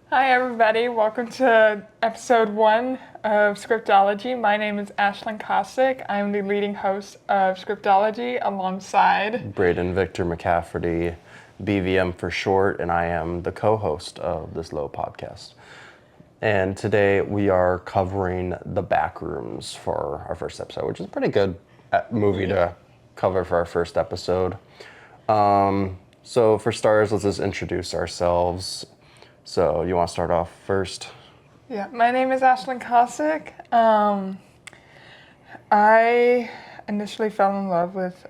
Hi everybody, welcome to episode 1 of Scriptology. My name is Ashlyn Kasik. I'm the leading host of Scriptology alongside Braeden-Victor-McCafferty, BVM for short, and I am the co-host of this little podcast. And today we are covering the Backrooms for our first episode, which is a pretty good movie to cover for our first episode. So for starters, let's just introduce ourselves. So you want to start off first? Yeah, my name is Ashlyn Kasik. I initially fell in love with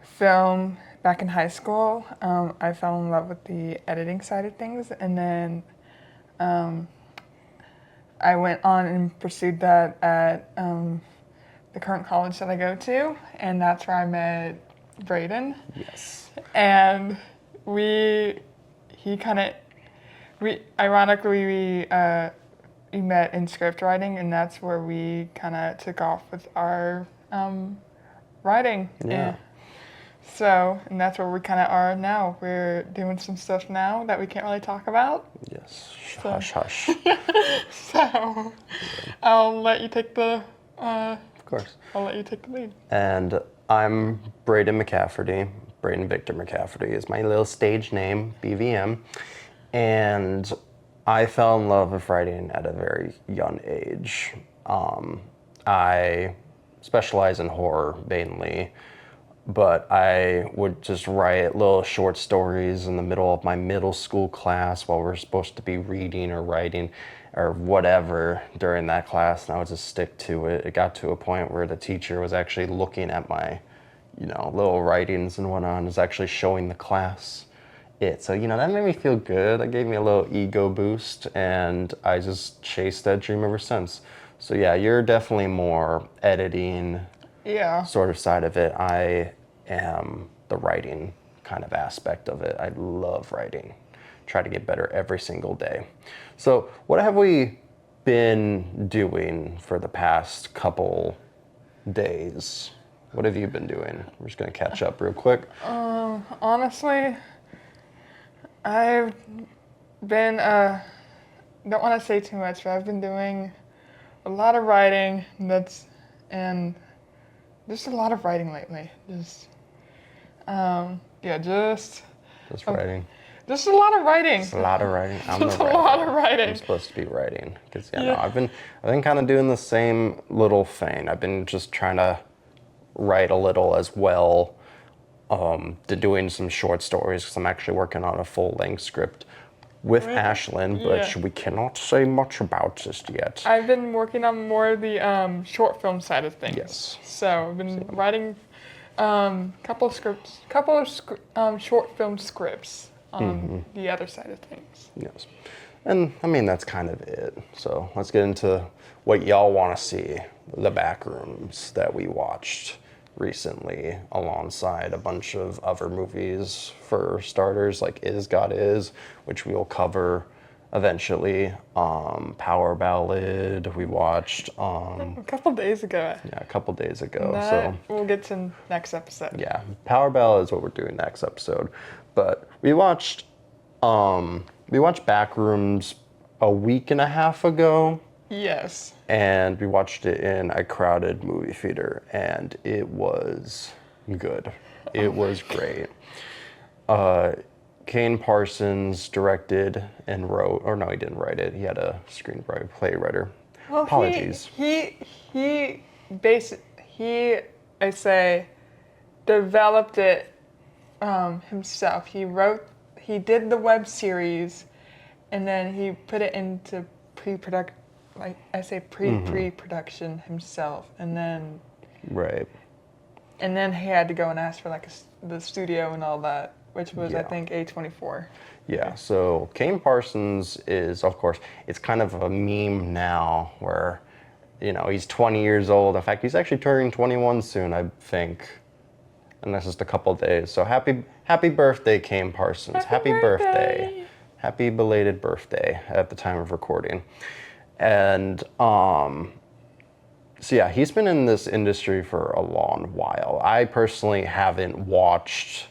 film back in high school. I fell in love with the editing side of things, and then I went on and pursued that at the current college that I go to, and that's where I met Braeden. Yes. And ironically, we met in script writing, and that's where we kind of took off with our writing. Yeah. And that's where we kind of are now. We're doing some stuff now that we can't really talk about. Yes. So- Hush, hush. So I'll let you take the Of course. I'll let you take the lead. And I'm Braeden-McCafferty. Braeden-Victor-McCafferty is my little stage name, BVM. And I fell in love with writing at a very young age. I specialize in horror mainly, but I would just write little short stories in the middle of my middle school class while we're supposed to be reading or writing or whatever during that class, and I would just stick to it. It got to a point where the teacher was actually looking at my little writings and whatnot, and was actually showing the class it. So, that made me feel good. That gave me a little ego boost, and I just chased that dream ever since. So yeah, you're definitely more editing sort of side of it. I am the writing kind of aspect of it. I love writing. Try to get better every single day. So what have we been doing for the past couple days? What have you been doing? We're just going to catch up real quick. Honestly, I've been, don't want to say too much, but I've been doing a lot of writing, and just a lot of writing lately. Just writing. Just a lot of writing. Just a lot of writing. Just a lot of writing. I'm supposed to be writing because I've been kind of doing the same little thing. I've been just trying to write a little as well. To doing some short stories because I'm actually working on a full-length script with Ashlyn, but we cannot say much about just yet. I've been working on more of the short film side of things. Yes. So I've been writing couple of short film scripts on the other side of things. Yes. And I mean, that's kind of it. So let's get into what y'all want to see, the Backrooms that we watched recently alongside a bunch of other movies for starters, like Is God Is, which we will cover eventually. Power Ballad we watched a couple days ago. a couple days ago. So we'll get to next episode. Yeah, Power Ballad is what we're doing next episode. But we watched Backrooms a week and a half ago. Yes. And we watched it in a crowded movie theater, and it was good. It was great. Kane Parsons directed and wrote, or no, he didn't write it. He had a screenplay writer. Well, Apologies. He developed it himself. He did the web series, and then he put it into pre-production. Like I say, pre-production himself, and then he had to go and ask for the studio and all that, which was I think A24. Yeah. So Kane Parsons is, of course, it's kind of a meme now where, he's 20 years old. In fact, he's actually turning 21 soon, I think, and that's just a couple days. So happy birthday, Kane Parsons! Happy birthday! Happy belated birthday at the time of recording. And so yeah, he's been in this industry for a long while. I personally haven't watched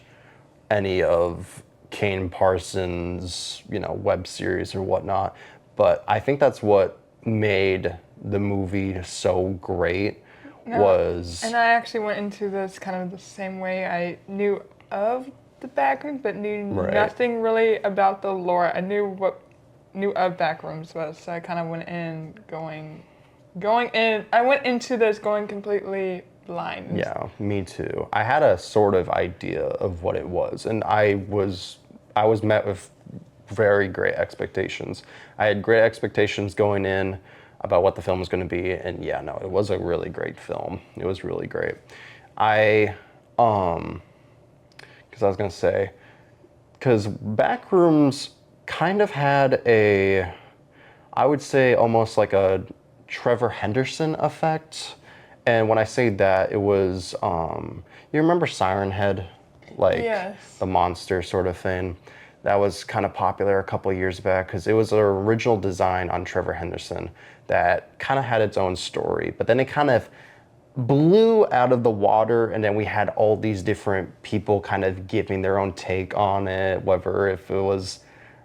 any of Kane Parsons, web series or whatnot. But I think that's what made the movie so great was... And I actually went into this kind of the same way. I knew of the Backrooms, but knew nothing really about the lore. I knew of Backrooms was, so I kind of went in I went into this going completely blind. Yeah, me too. I had a sort of idea of what it was, and I was met with very great expectations. I had great expectations going in about what the film was going to be, and yeah, no, it was a really great film. It was really great. Because Backrooms kind of had I would say almost like a Trevor Henderson effect. And when I say that, it was, you remember Siren Head? Yes. The monster sort of thing. That was kind of popular a couple of years back because it was an original design on Trevor Henderson that kind of had its own story. But then it kind of blew out of the water, and then we had all these different people kind of giving their own take on it, whether if it was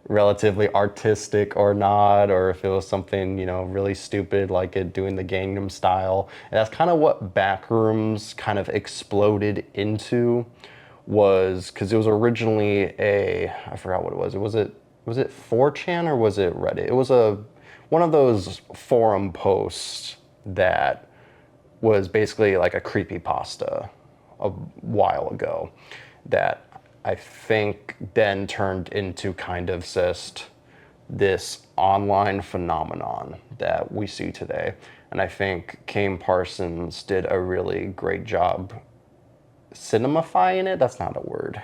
relatively artistic or not, or if it was something, really stupid like it doing the Gangnam Style. And that's kind of what Backrooms kind of exploded into, was because it was originally I forgot what it was. Was it 4chan or was it Reddit? It was one of those forum posts that was basically like a creepypasta a while ago that I think then turned into kind of just this online phenomenon that we see today. And I think Kane Parsons did a really great job cinemifying it. That's not a word,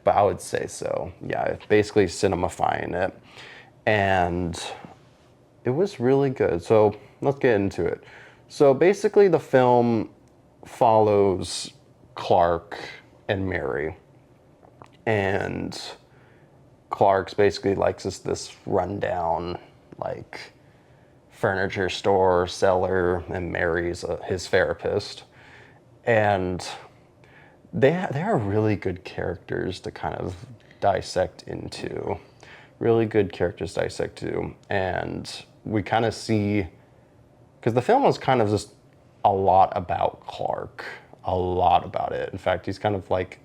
but I would say so. Yeah, basically cinemifying it. And it was really good. So let's get into it. So basically the film follows Clark and Mary. And Clark's basically like this rundown, like, furniture store seller, and Mary's his therapist. And they are really good characters to kind of dissect into. Really good characters to dissect to. And we kind of see, because the film was kind of just a lot about Clark. A lot about it. In fact, he's kind of like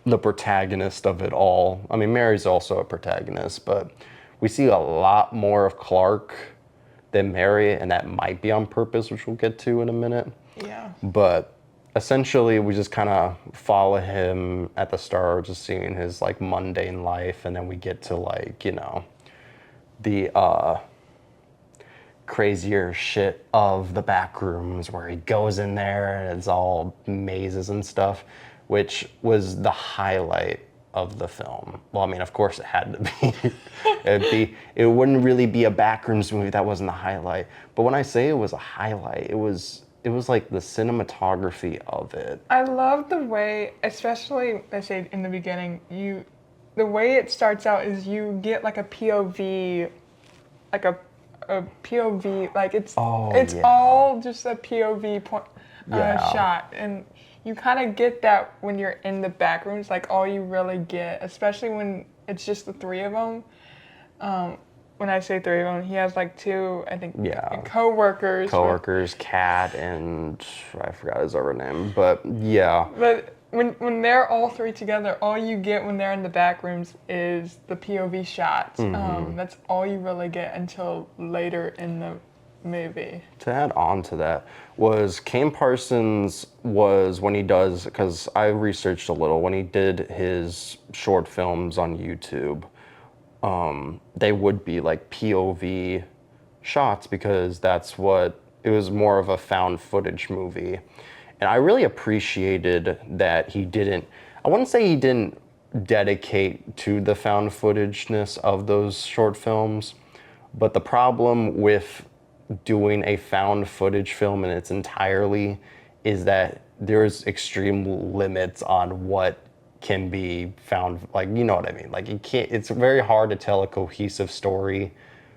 the protagonist of it all. I mean, Mary's also a protagonist, but we see a lot more of Clark than Mary, and that might be on purpose, which we'll get to in a minute. Yeah. But essentially, we just kind of follow him at the start, just seeing his like mundane life, and then we get to like, the crazier shit of the Backrooms, where he goes in there and it's all mazes and stuff, which was the highlight of the film. Well, I mean, of course it had to be. It wouldn't really be a Backrooms movie if that wasn't the highlight. But when I say it was a highlight, it was like the cinematography of it. I love the way, especially, I say in the beginning, the way it starts out is you get like a POV, like a POV, like it's all just a POV point shot, and you kind of get that when you're in the Backrooms, like all you really get, especially when it's just the three of them. When I say three of them, he has like two, I think, co-workers. Co-workers, Kat, and I forgot his other name, but yeah. But when they're all three together, all you get when they're in the Backrooms is the POV shots. Mm-hmm. That's all you really get until later in the movie. To add on to that, was Kane Parsons was when he does, because I researched a little, when he did his short films on YouTube, they would be like POV shots because that's what, it was more of a found footage movie. And I really appreciated that he didn't, I wouldn't say he didn't dedicate to the found footageness of those short films, but the problem with doing a found footage film in its entirety is that there's extreme limits on what can be found, like, you know what I mean? Like, you can't, it's very hard to tell a cohesive story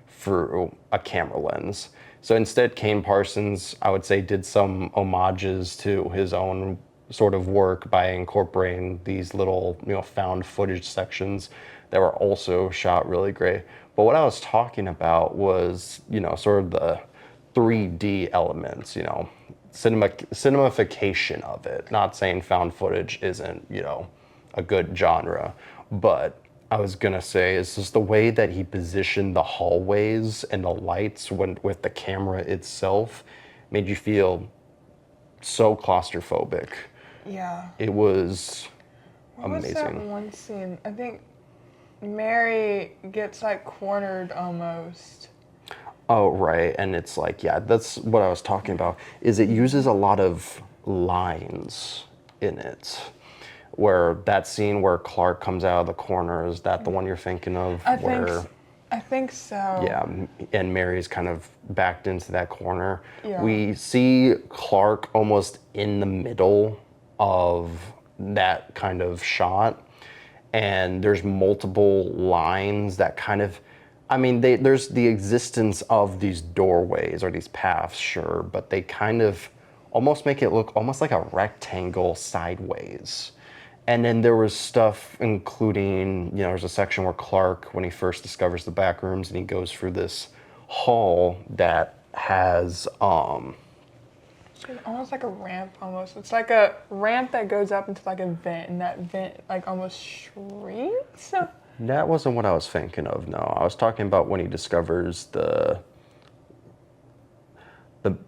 through a camera lens. So instead, Kane Parsons, I would say, did some homages to his own sort of work by incorporating these little, found footage sections that were also shot really great. But what I was talking about was, sort of the 3D elements, cinemification of it. Not saying found footage isn't, a good genre, but I was gonna say is just the way that he positioned the hallways and the lights with the camera itself made you feel so claustrophobic. Yeah. It was What was that amazing. one scene? I think Mary gets like cornered almost. Oh, right. And it's like, yeah, that's what I was talking about, is it uses a lot of lines in it. Where that scene where Clark comes out of the corner, is that the one you're thinking of? I think so. Yeah, and Mary's kind of backed into that corner. Yeah. We see Clark almost in the middle of that kind of shot, and there's multiple lines that kind of, I mean, there's the existence of these doorways or these paths, sure, but they kind of almost make it look almost like a rectangle sideways. And then there was stuff including, there's a section where Clark, when he first discovers the back rooms and he goes through this hall that has, It's almost like a ramp almost. It's like a ramp that goes up into like a vent, and that vent like almost shrinks. that wasn't what I was thinking of, no. I was talking about when he discovers the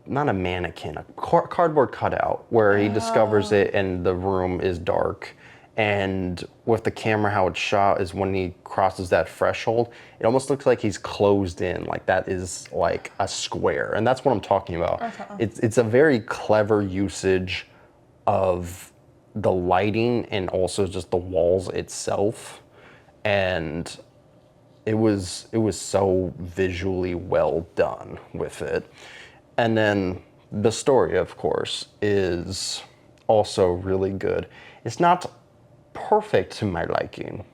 not a mannequin, a cardboard cutout, where he discovers it and the room is dark. And with the camera, how it's shot is when he crosses that threshold, it almost looks like he's closed in, like that is like a square. And that's what I'm talking about. Okay. It's a very clever usage of the lighting and also just the walls itself. And it was so visually well done with it. And then the story, of course, is also really good. It's not perfect to my liking,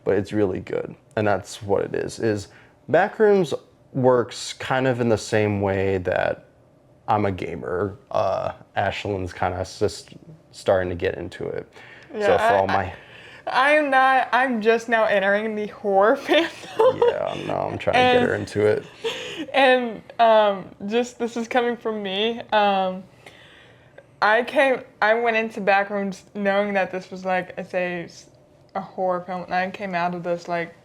but it's really good. And that's what it is Backrooms works kind of in the same way that I'm a gamer. Ashlyn's kind of just starting to get into it. Yeah, so for all my... I'm not. I'm just now entering the horror fandom. Yeah, no, I'm trying to get her into it. And just this is coming from me. I went into Backrooms knowing that this was like a horror film, and I came out of this like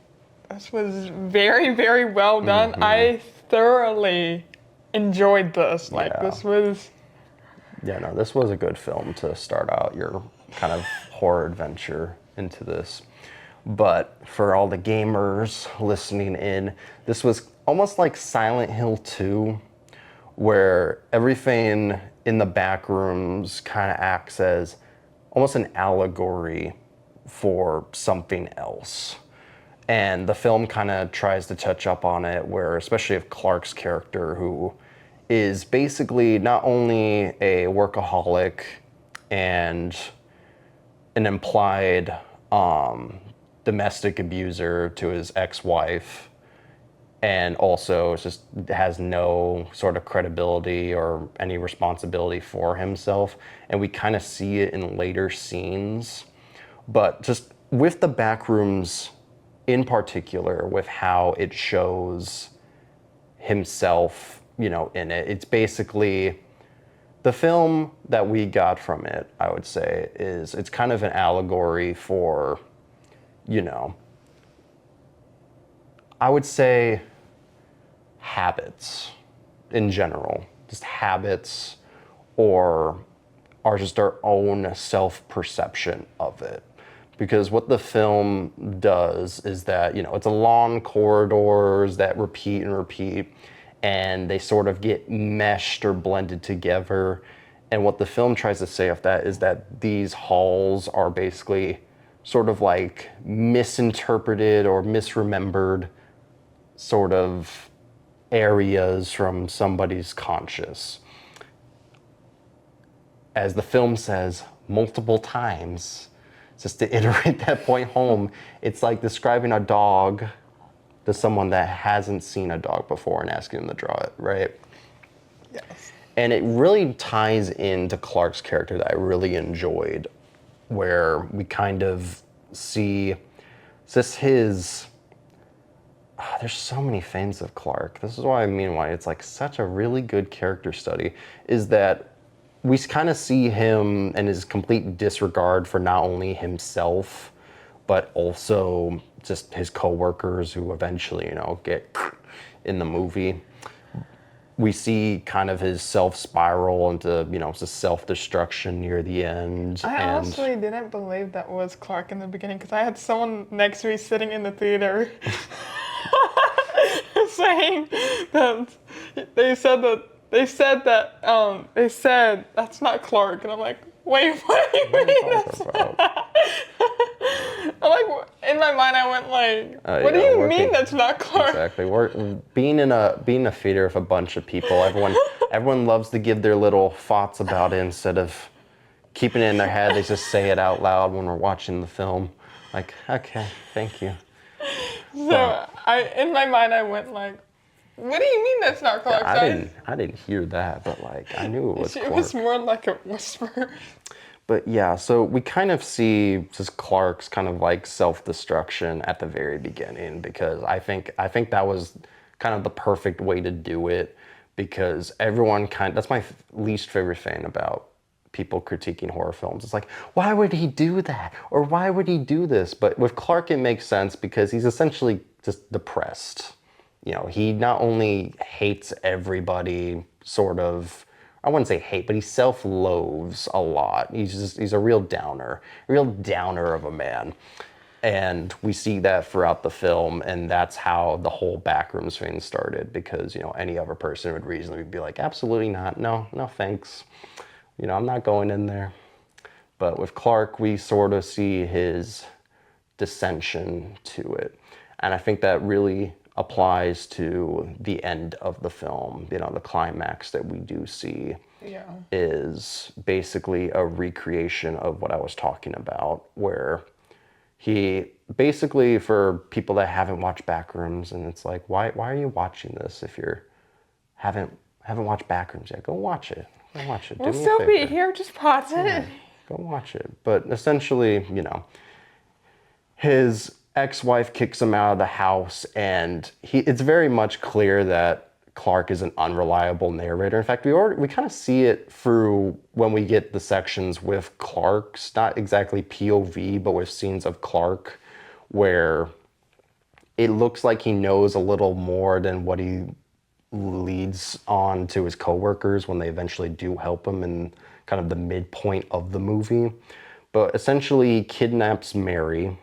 this was very, very well done. Mm-hmm. I thoroughly enjoyed this. Like Yeah. this was. Yeah, no, this was a good film to start out your kind of horror adventure into this. But for all the gamers listening in, this was almost like Silent Hill 2, where everything in the back rooms kind of acts as almost an allegory for something else. And the film kind of tries to touch up on it, where especially of Clark's character, who is basically not only a workaholic and an implied domestic abuser to his ex-wife, and also just has no sort of credibility or any responsibility for himself. And we kind of see it in later scenes. But just with the Backrooms in particular, with how it shows himself, in it, it's basically the film that we got from it, I would say, is it's kind of an allegory for, I would say habits in general, just habits or are just our own self-perception of it. Because what the film does is that, it's a long corridors that repeat and repeat, and they sort of get meshed or blended together. And what the film tries to say of that is that these halls are basically sort of like misinterpreted or misremembered sort of areas from somebody's conscious. As the film says multiple times, just to iterate that point home, it's like describing a dog to someone that hasn't seen a dog before and asking them to draw it, right? Yes. And it really ties into Clark's character that I really enjoyed, where we kind of see just his. There's so many things of Clark. This is why I mean why it's like such a really good character study, is that we kind of see him and his complete disregard for not only himself, but also just his coworkers who eventually, get in the movie. We see kind of his self-spiral into, just self-destruction near the end. I honestly didn't believe that was Clark in the beginning because I had someone next to me sitting in the theater saying that they said that's not Clark, and I'm like, wait, what do you mean that's not? I'm like, in my mind I went like, what do you mean that's not Clark? Exactly. We're being in a theater with a bunch of people. Everyone loves to give their little thoughts about it instead of keeping it in their head. They just say it out loud when we're watching the film. Like, okay, thank you. So in my mind I went like, what do you mean that's not Clark? I didn't hear that, but like I knew it was Clark. It was more like a whisper. But yeah, so we kind of see just Clark's kind of like self-destruction at the very beginning, because I think that was kind of the perfect way to do it, because that's my least favorite thing about people critiquing horror films. It's like, why would he do that? Or why would he do this? But with Clark, it makes sense because he's essentially just depressed. He not only hates everybody, sort of, I wouldn't say hate, but he self-loathes a lot. He's a real downer of a man. And we see that throughout the film, and that's how the whole Backrooms thing started, because, any other person would reasonably be like, absolutely not, no thanks. I'm not going in there. But with Clark, we sort of see his dissension to it. And I think that really applies to the end of the film. The climax that we do see is basically a recreation of what I was talking about, where he basically, for people that haven't watched Backrooms, and it's like, why are you watching this if you haven't watched Backrooms yet? Go watch it. We'll still be here, just pause it. Yeah, go watch it. But essentially, his ex-wife kicks him out of the house, and it's very much clear that Clark is an unreliable narrator. In fact, we kind of see it through when we get the sections with Clark's, not exactly POV, but with scenes of Clark, where it looks like he knows a little more than what he leads on to his coworkers when they eventually do help him in kind of the midpoint of the movie. But essentially, he kidnaps Mary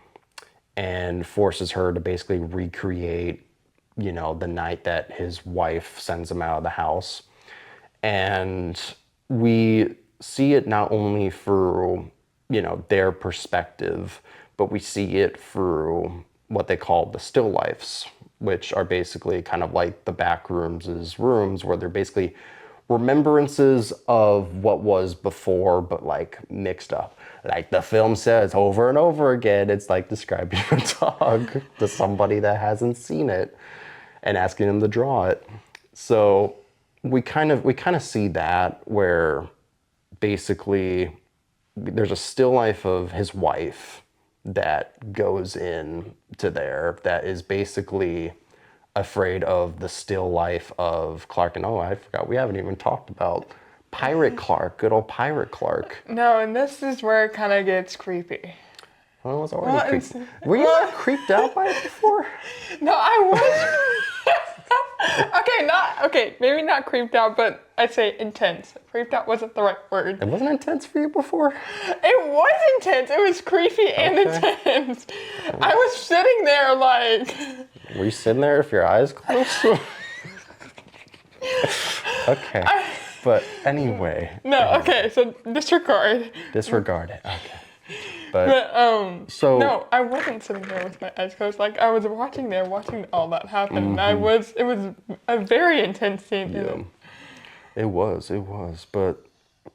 and forces her to basically recreate, the night that his wife sends him out of the house. And we see it not only through, their perspective, but we see it through what they call the still lifes, which are basically kind of like the Backrooms' rooms, where they're basically remembrances of what was before, but like mixed up. Like the film says over and over again, it's like describing a dog to somebody that hasn't seen it and asking them to draw it. So we kind of see that, where basically there's a still life of his wife that goes in to there that is basically afraid of the still life of Clark. And I forgot, we haven't even talked about Pirate Clark, good old Pirate Clark. No, and this is where it kind of gets creepy. Well, it was already creepy. Were you not creeped out by it before? No, I was. Maybe not creeped out, but I'd say intense. Creeped out wasn't the right word. It wasn't intense for you before? It was intense. It was creepy and intense. I was sitting there like... Were you sitting there with your eyes closed? Okay. But anyway. Okay, so disregard. Disregard it, okay. No, I wasn't sitting there with my eyes closed. Like, I was watching all that happen. Mm-hmm. And it was a very intense scene. Yeah. It was. But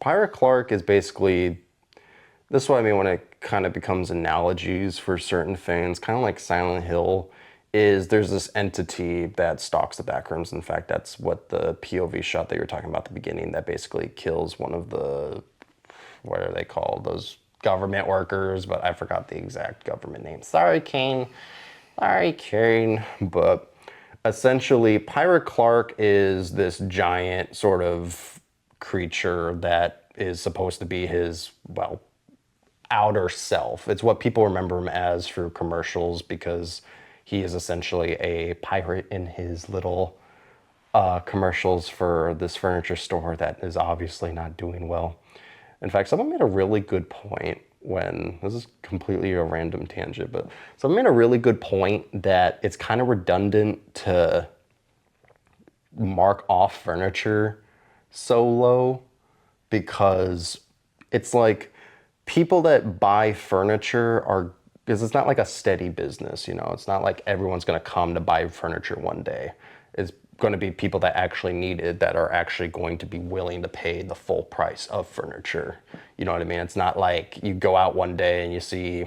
Pirate Clark is basically, this is what I mean when it kind of becomes analogies for certain things, kind of like Silent Hill is there's this entity that stalks the Backrooms. In fact, that's what the POV shot that you were talking about at the beginning, that basically kills one of the, what are they called? Those government workers, but I forgot the exact government name. Sorry, Kane. Sorry, Kane. But essentially, Pirate Clark is this giant sort of creature that is supposed to be his, well, outer self. It's what people remember him as through commercials, because he is essentially a pirate in his little commercials for this furniture store that is obviously not doing well. In fact, someone made a really good point when, this is completely a random tangent, but someone made a really good point that it's kind of redundant to mark off furniture so low, because it's like people that buy furniture are, because it's not like a steady business, you know, it's not like everyone's going to come to buy furniture one day. It's going to be people that actually need it, that are actually going to be willing to pay the full price of furniture. You know what I mean? It's not like you go out one day and you see,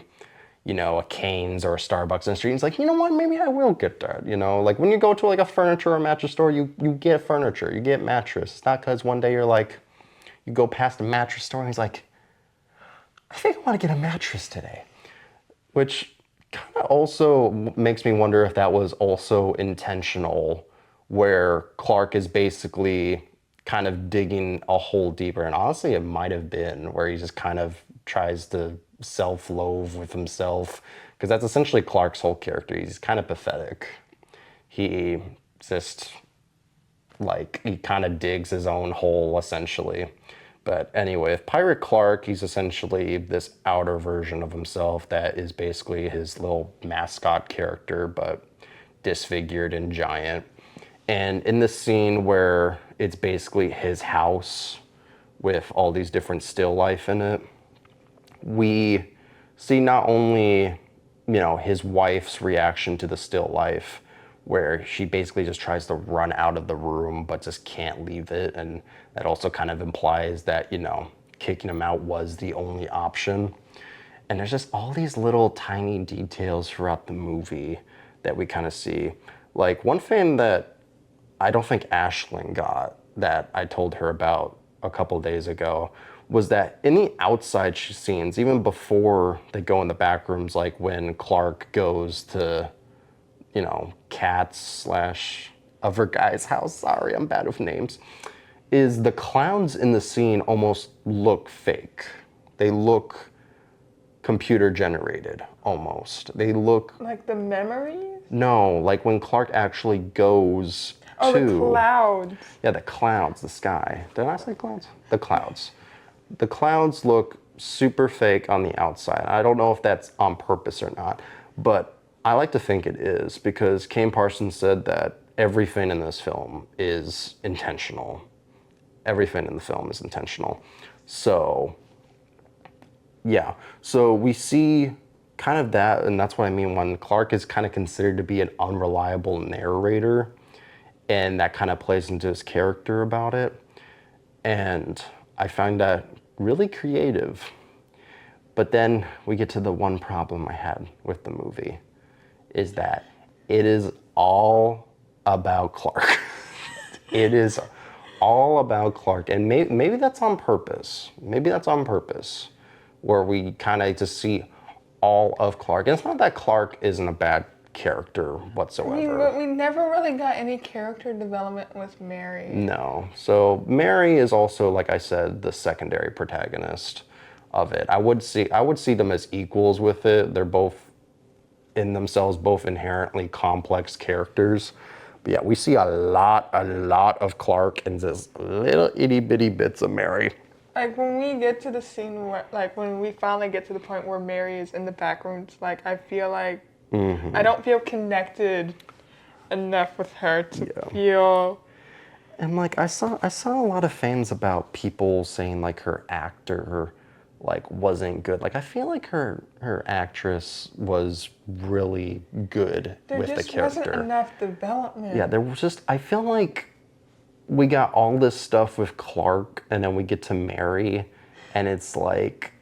you know, a Cane's or a Starbucks in the street. It's like, you know what, maybe I will get that. You know, like when you go to like a furniture or mattress store, you get furniture, you get mattress. It's not because one day you're like, you go past a mattress store and he's like, I think I want to get a mattress today. Which kind of also makes me wonder if that was also intentional, where Clark is basically kind of digging a hole deeper. And honestly, it might have been where he just kind of tries to self-loathe with himself, because that's essentially Clark's whole character. He's kind of pathetic. He just, like, he kind of digs his own hole, essentially. But anyway, if Pirate Clark, he's essentially this outer version of himself that is basically his little mascot character, but disfigured and giant. And in this scene where it's basically his house with all these different still life in it, we see not only, you know, his wife's reaction to the still life, where she basically just tries to run out of the room but just can't leave it, and that also kind of implies that, you know, kicking him out was the only option. And there's just all these little tiny details throughout the movie that we kind of see. Like, one thing that I don't think Ashlyn got, that I told her about a couple days ago, was that in the outside scenes, even before they go in the back rooms, like when Clark goes to, you know, Kat's slash other guy's house, sorry, I'm bad with names, is the clowns in the scene almost look fake. They look computer generated, almost. They look... Like the memories? No, like when Clark actually goes Oh, to... the clouds. Yeah, the clouds, the sky. Did I say clouds? The clouds. The clouds look super fake on the outside. I don't know if that's on purpose or not, but I like to think it is, because Kane Parsons said that everything in this film is intentional. Everything in the film is intentional. So, yeah. So we see kind of that, and that's what I mean when Clark is kind of considered to be an unreliable narrator, and that kind of plays into his character about it. And I find that really creative. But then we get to the one problem I had with the movie, is that it is all about Clark. It is all about Clark, and maybe that's on purpose. Maybe that's on purpose, where we kind of just see all of Clark. And it's not that Clark isn't a bad character whatsoever. I mean, but we never really got any character development with Mary. No. So Mary is also, like I said, the secondary protagonist of it. I would see them as equals with it. They're both in themselves, both inherently complex characters. But yeah, we see a lot of Clark and just little itty bitty bits of Mary. Like when we get to the scene where, like when we finally get to the point where Mary is in the back rooms, like I feel like I don't feel connected enough with her to feel. And like I saw a lot of fans about people saying like her actor like wasn't good. Like I feel like her actress was really good with the character. There just wasn't enough development. Yeah, there was just, I feel like we got all this stuff with Clark, and then we get to Mary, and it's like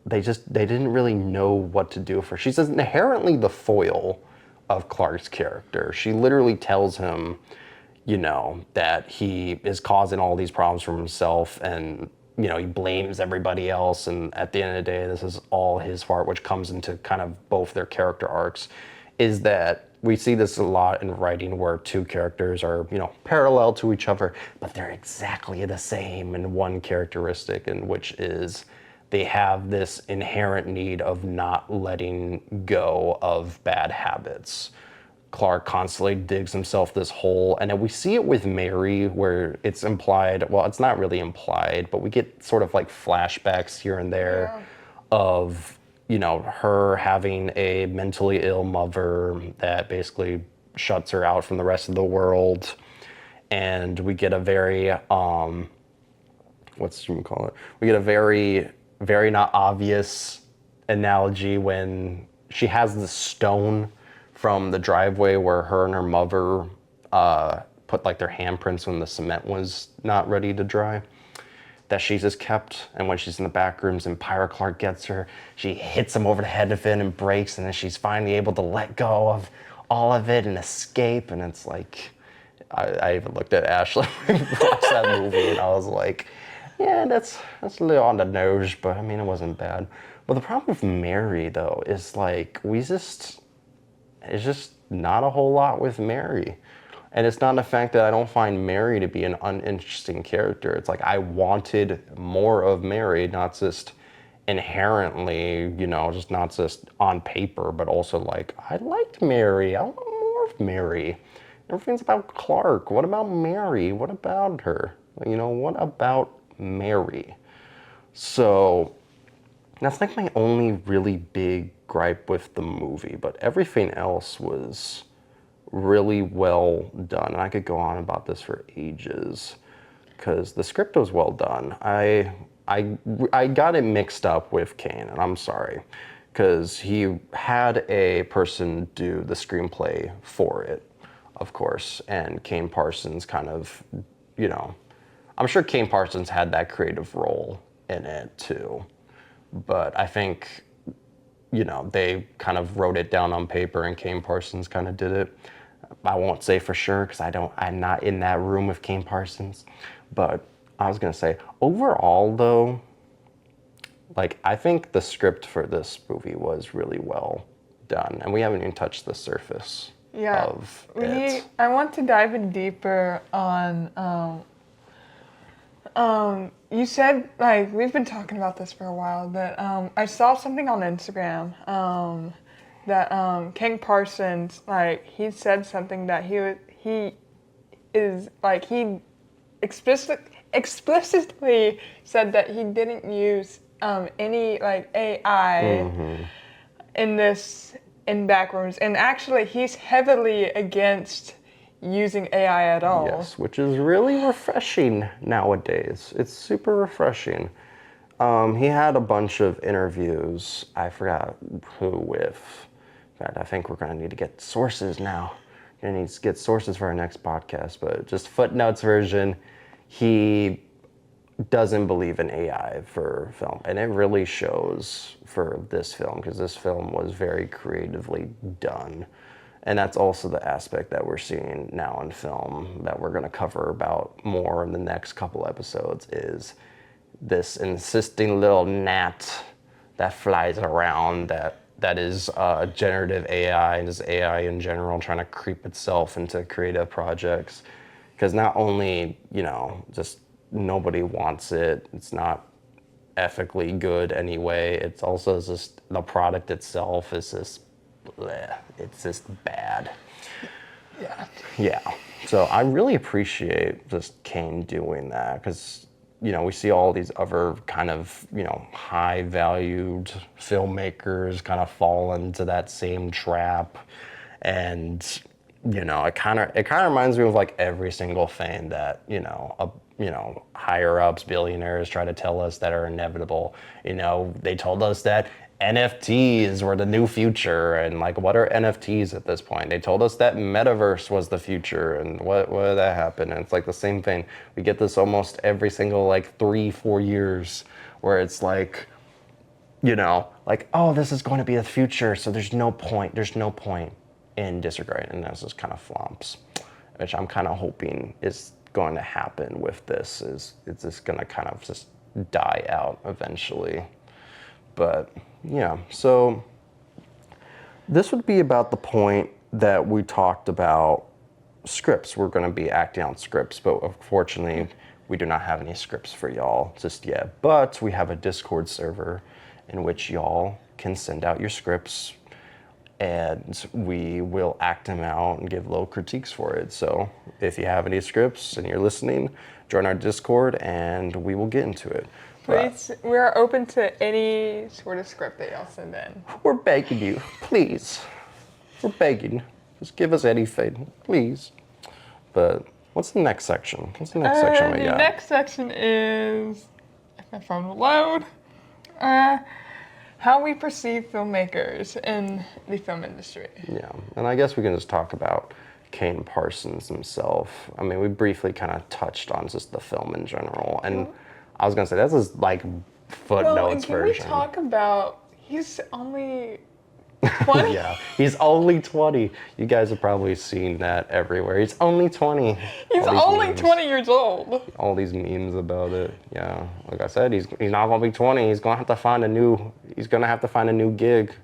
they didn't really know what to do with her. She's inherently the foil of Clark's character. She literally tells him, you know, that he is causing all these problems for himself, and, you know, he blames everybody else, and at the end of the day, this is all his fault, which comes into kind of both their character arcs, is that we see this a lot in writing where two characters are, you know, parallel to each other, but they're exactly the same in one characteristic, and which is they have this inherent need of not letting go of bad habits. Clark constantly digs himself this hole, and then we see it with Mary where it's implied, well, it's not really implied, but we get sort of like flashbacks here and there of, you know, her having a mentally ill mother that basically shuts her out from the rest of the world. And we get a very, what's you call it? We get a very, very not obvious analogy when she has the stone from the driveway where her and her mother put like their handprints when the cement was not ready to dry, that she's just kept. And when she's in the back rooms and Pyra Clark gets her, she hits him over the head with it and breaks, and then she's finally able to let go of all of it and escape. And it's like, I even looked at Ashlyn when we watched that movie, and I was like, yeah, that's a little on the nose, but I mean, it wasn't bad. But the problem with Mary, though, is like, it's just not a whole lot with Mary. And it's not the fact that I don't find Mary to be an uninteresting character. It's like I wanted more of Mary, not just inherently, you know, just not just on paper, but also like, I liked Mary. I want more of Mary. Everything's about Clark. What about Mary? What about her? You know, what about Mary? So that's like my only really big gripe with the movie, but everything else was really well done. And I could go on about this for ages because the script was well done. I got it mixed up with Kane, and I'm sorry, because he had a person do the screenplay for it, of course, and Kane Parsons kind of, you know, I'm sure Kane Parsons had that creative role in it too, but I think, you know, they kind of wrote it down on paper and Kane Parsons kind of did it. I won't say for sure because I'm not in that room with Kane Parsons, but I was gonna say, overall though, like, I think the script for this movie was really well done, and we haven't even touched the surface of it. I want to dive in deeper on, you said, like, we've been talking about this for a while, that I saw something on Instagram that King Parsons, like, he said something that he explicitly said that he didn't use any, like, AI in Backrooms, and actually he's heavily against using AI at all. Yes, which is really refreshing nowadays. It's super refreshing. He had a bunch of interviews. I forgot who with. In fact, I think we're going to need to get sources now. We're going to need to get sources for our next podcast. But just footnotes version, he doesn't believe in AI for film. And it really shows for this film, because this film was very creatively done. And that's also the aspect that we're seeing now in film that we're going to cover about more in the next couple episodes, is this insisting little gnat that flies around that is generative AI and just AI in general trying to creep itself into creative projects. Because not only, you know, just nobody wants it, it's not ethically good anyway, it's also just the product itself is just bleh, it's just bad. Yeah. So I really appreciate just Kane doing that, because, you know, we see all these other kind of, you know, high valued filmmakers kind of fall into that same trap. And, you know, it kind of reminds me of like every single thing that, you know, higher ups, billionaires try to tell us that are inevitable. You know, they told us that NFTs were the new future, and like, what are NFTs at this point? They told us that metaverse was the future, and what did that happen? And it's like the same thing. We get this almost every single like 3-4 years, where it's like, you know, like, oh, this is going to be the future, so there's no point and disregard it, and that's just kind of flumps, which I'm kind of hoping is going to happen with this. Is it's just going to kind of just die out eventually. But yeah, so this would be about the point that we talked about scripts. We're going to be acting out scripts, but unfortunately, we do not have any scripts for y'all just yet. But we have a Discord server in which y'all can send out your scripts, and we will act them out and give little critiques for it. So if you have any scripts and you're listening, join our Discord and we will get into it. Please, we are open to any sort of script that y'all send in. We're begging you, please. We're begging. Just give us anything, please. But what's the next section? What's the next section we got? The next section is, if my phone will load, how we perceive filmmakers in the film industry. Yeah, and I guess we can just talk about Kane Parsons himself. I mean, we briefly kind of touched on just the film in general, and I was gonna say that's his like footnotes can version. we talk about? He's only 20. Yeah, he's only 20. You guys have probably seen that everywhere. He's only 20. He's only memes. 20 years old. All these memes about it. Yeah, like I said, he's not gonna be 20. He's gonna have to find a new. He's gonna have to find a new gig.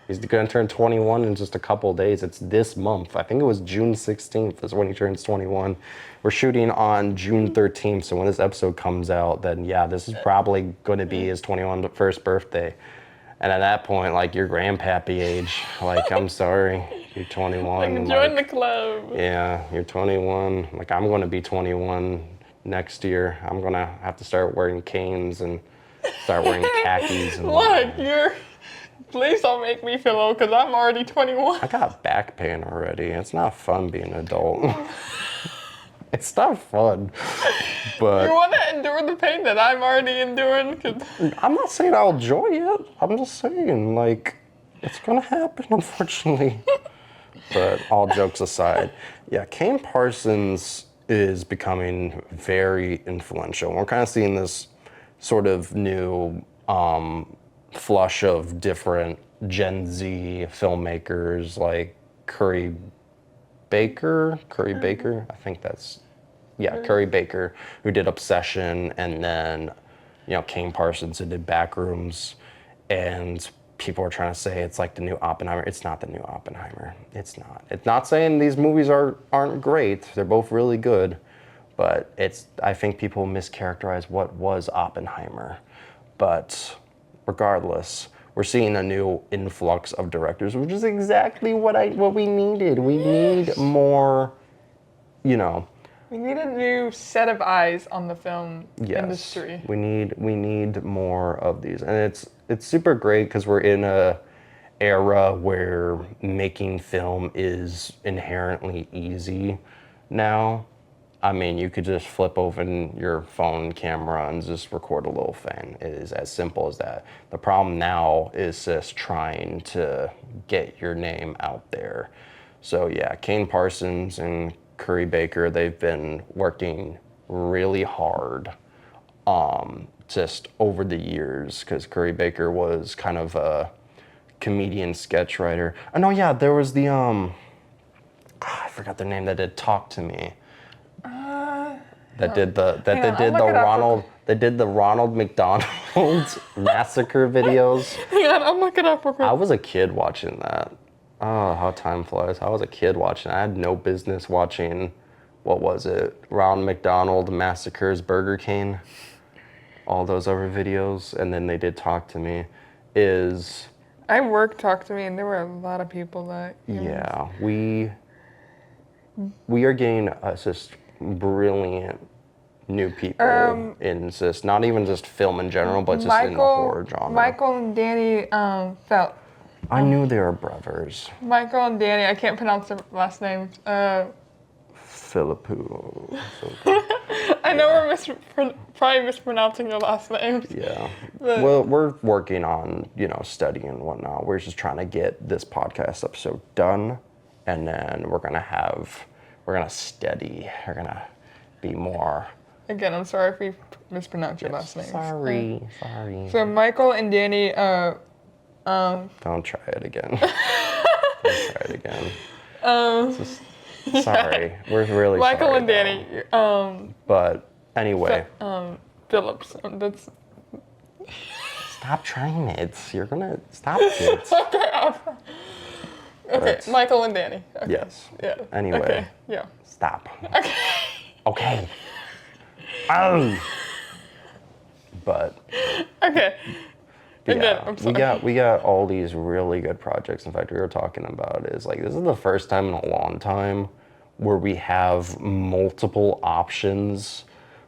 He's gonna turn 21 in just a couple of days. It's this month. I think it was June 16th is when he turns 21. We're shooting on June 13th, so when this episode comes out, then yeah, this is probably gonna be his 21st birthday. And at that point, like, your grandpappy age, like, I'm sorry, you're 21. Like, join the club. Yeah, you're 21. Like, I'm gonna be 21 next year. I'm gonna have to start wearing canes and start wearing khakis. And Look, please don't make me feel old, because I'm already 21. I got back pain already. It's not fun being an adult. It's not fun, but... You want to endure the pain that I'm already enduring? 'Cause I'm not saying I'll enjoy it. I'm just saying, like, it's gonna happen, unfortunately. But all jokes aside, yeah, Kane Parsons is becoming very influential. We're kind of seeing this sort of new flush of different Gen Z filmmakers like Curry Baker, I think that's, yeah, Curry Baker, who did Obsession, and then, you know, Kane Parsons, who did Backrooms, and people are trying to say it's like the new Oppenheimer. It's not the new Oppenheimer. It's not. It's not saying these movies aren't great. They're both really good, but I think people mischaracterize what was Oppenheimer. But regardless, we're seeing a new influx of directors, which is exactly what we needed. We need more, you know. we need a new set of eyes on the film industry. We need more of these, and it's super great because we're in a era where making film is inherently easy now. I mean, you could just flip open your phone camera and just record a little thing. It is as simple as that. The problem now is just trying to get your name out there. So yeah, Kane Parsons and Curry Baker, they've been working really hard just over the years, because Curry Baker was kind of a comedian sketch writer. Oh no, yeah, there was the I forgot their name, that did Talk to Me. That did the Ronald McDonald massacre videos. Hang on, I'll look it up real quick. I was a kid watching that. Oh, how time flies. I was a kid watching. I had no business watching, what was it? Ronald McDonald massacres Burger King. All those other videos, and then they did Talk to Me. I worked Talk to Me, and there were a lot of people that. Yeah, we are getting just brilliant new people in just, not even just film in general, but just in the horror genre. Michael and Danny Felt. I knew they were brothers. Michael and Danny, I can't pronounce their last names. Philippou. I know we're probably mispronouncing your last names. Yeah. Well, we're working on, studying and whatnot. We're just trying to get this podcast episode done, and then we're gonna study. We're gonna be more. Again, I'm sorry if we mispronounced your last name. Sorry. So Michael and Danny, Don't try it again. Don't try it again. Just- sorry, we're really Michael sorry. and Danny. But anyway, Phillips. That's stop trying it. You're gonna stop it. okay. But- Michael and Danny. Okay. Yes. Yeah. Anyway. Okay. Yeah. Stop. Okay. Okay. Oh. But Okay. And then, I'm sorry. we got all these really good projects. In fact, we were talking about is like this is the first time in a long time where we have multiple options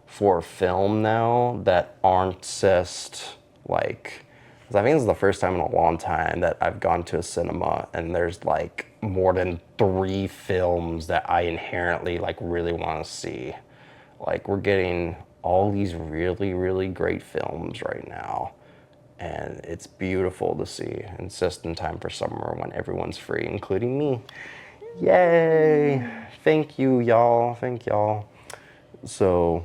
for film now that aren't just like. 'Cause I think this is the first time in a long time that I've gone to a cinema and there's like more than 3 films that I inherently like really want to see. Like we're getting all these really, really great films right now. And it's beautiful to see. And it's just in time for summer when everyone's free, including me. Yay! Thank you, y'all. Thank y'all. So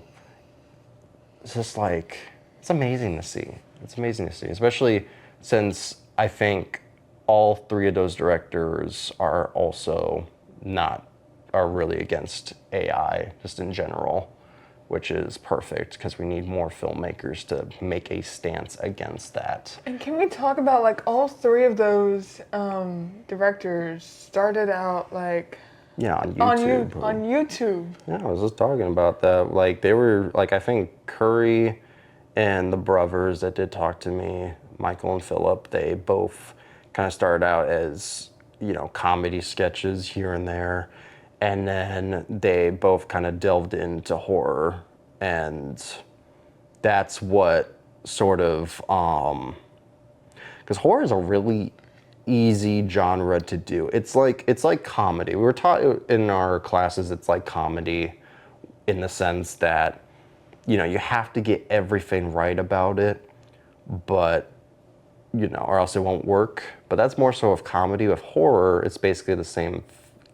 it's just like, it's amazing to see. It's amazing to see, especially since I think all 3 of those directors are also are really against AI, just in general, which is perfect because we need more filmmakers to make a stance against that. And can we talk about like all 3 of those directors started out like Yeah, on YouTube. on YouTube. Yeah, I was just talking about that. Like they were like I think Curry and the brothers that did talk to me, Michael and Philip, they both kind of started out as, comedy sketches here and there. And then they both kind of delved into horror. And that's what sort of, because horror is a really easy genre to do. It's like comedy. We were taught in our classes it's like comedy in the sense that, you have to get everything right about it, but, or else it won't work. But that's more so of comedy. With horror, it's basically the same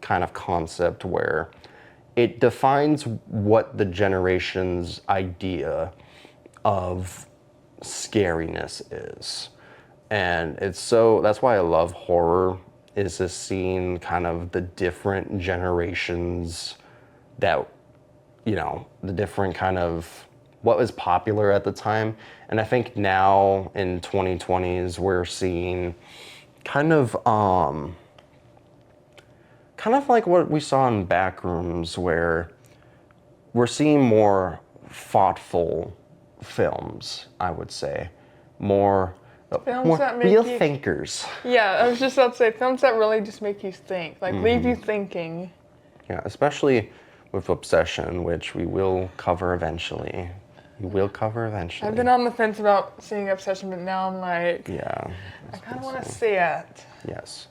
kind of concept where it defines what the generation's idea of scariness is. And that's why I love horror, is just seeing kind of the different generations that, the different kind of what was popular at the time. And I think now in 2020s, we're seeing kind of like what we saw in Backrooms, where we're seeing more thoughtful films, I would say. More that make real you- thinkers. Yeah, I was just about to say films that really just make you think, like leave you thinking. Yeah, especially with Obsession, which we will cover eventually. I've been on the fence about seeing Obsession, but now I'm like, Yeah. I kind of want to see it. Yes.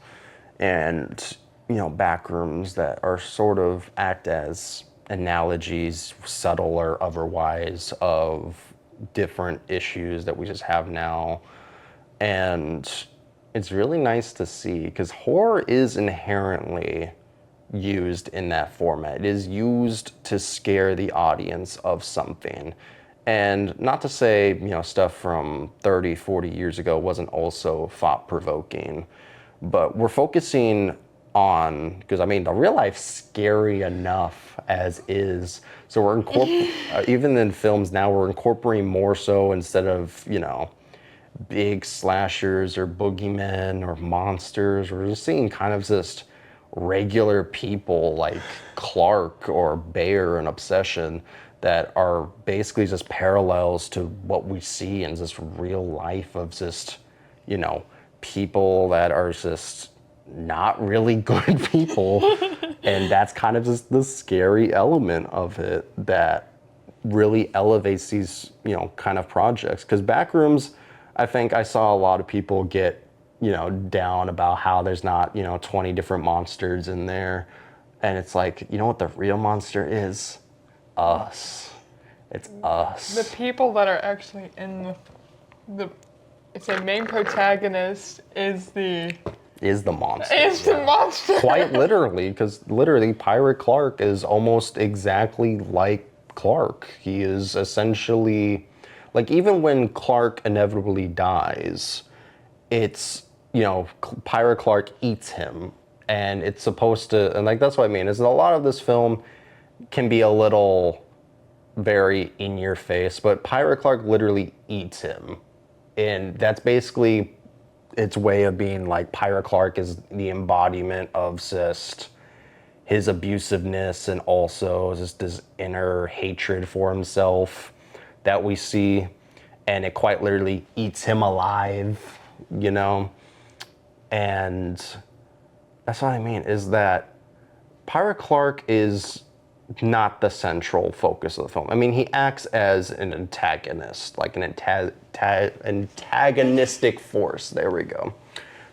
And, Backrooms that are sort of act as analogies, subtle or otherwise, of different issues that we just have now. And it's really nice to see because horror is inherently used in that format. It is used to scare the audience of something. And not to say, stuff from 30, 40 years ago wasn't also thought-provoking, but we're focusing on, because the real life's scary enough as is. So we're even in films now, we're incorporating more so instead of, big slashers or boogeymen or monsters. We're just seeing kind of just regular people like Clark or Bear in Obsession that are basically just parallels to what we see in just real life of just, people that are just not really good people. And that's kind of just the scary element of it that really elevates these, kind of projects. Because Backrooms, I think I saw a lot of people get, down about how there's not, 20 different monsters in there. And it's like, what the real monster is? Us. It's us. The people that are actually in it's a main protagonist is the monster. Is the monster. Quite literally, because literally Pirate Clark is almost exactly like Clark. He is essentially, like even when Clark inevitably dies, it's, Pirate Clark eats him And it's supposed to, and like that's what I mean, is a lot of this film can be a little very in your face, but Pirate Clark literally eats him. And that's basically its way of being like Pirate Clark is the embodiment of just his abusiveness and also just this inner hatred for himself that we see. And it quite literally eats him alive, you know? And that's what I mean, is that Pirate Clark is not the central focus of the film. I mean, he acts as an antagonist, like an antagonistic force. There we go.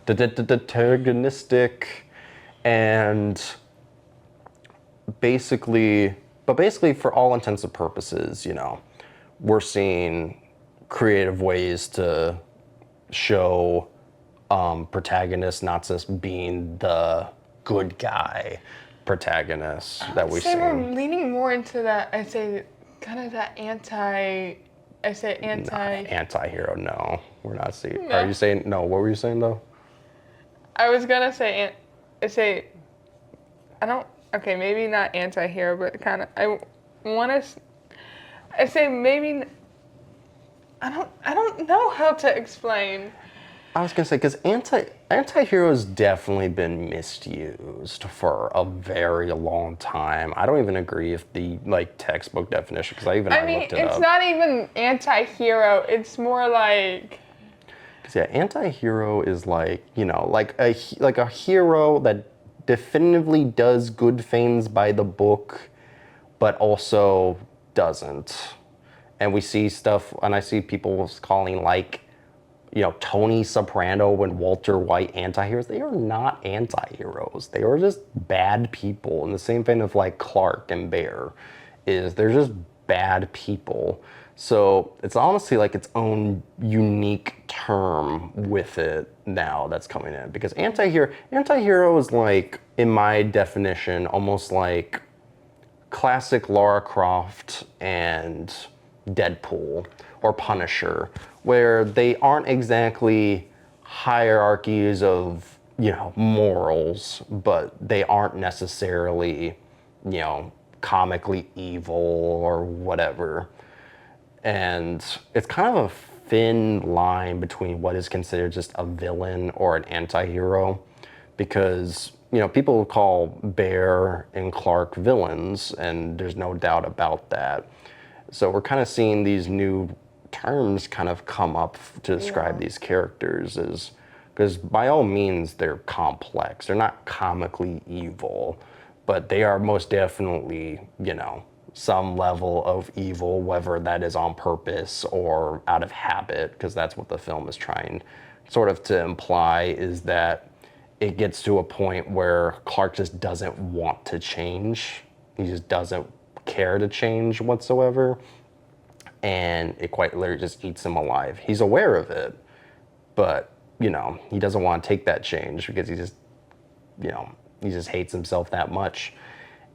Antagonistic, and basically for all intents and purposes, you know, we're seeing creative ways to show protagonists not just being the good guy protagonist that we see. We're leaning more into that. I say kind of that Anti-hero. No, we're not seeing. No. Are you saying no? What were you saying though? I was gonna say I don't. Okay, maybe not anti-hero, but kind of. I want to. I say maybe. I don't know how to explain. I was gonna say because anti-hero has definitely been misused for a very long time. I don't even agree with the like textbook definition because I looked it up. It's not even anti-hero. It's more like. Because yeah, anti-hero is like, you know, like a hero that definitively does good things by the book, but also doesn't. And we see stuff, and I see people calling like, you know, Tony Soprano and Walter White anti-heroes. They are not anti-heroes. They are just bad people. In the same vein of like Clark and Bear, they're just bad people. So it's honestly like its own unique term with it now that's coming in. Because anti-hero is like, in my definition, almost like classic Lara Croft and Deadpool or Punisher, where they aren't exactly hierarchies of, you know, morals, but they aren't necessarily, you know, comically evil or whatever. And it's kind of a thin line between what is considered just a villain or an anti-hero, because, you know, people call Bear and Clark villains, and there's no doubt about that. So we're kind of seeing these new terms kind of come up to describe these characters, because by all means they're complex. They're not comically evil, but they are most definitely, you know, some level of evil, whether that is on purpose or out of habit, because that's what the film is trying sort of to imply, is that it gets to a point where Clark just doesn't want to change. He just doesn't care to change whatsoever. And it quite literally just eats him alive. He's aware of it, but, you know, he doesn't want to take that change because he just, you know, he just hates himself that much.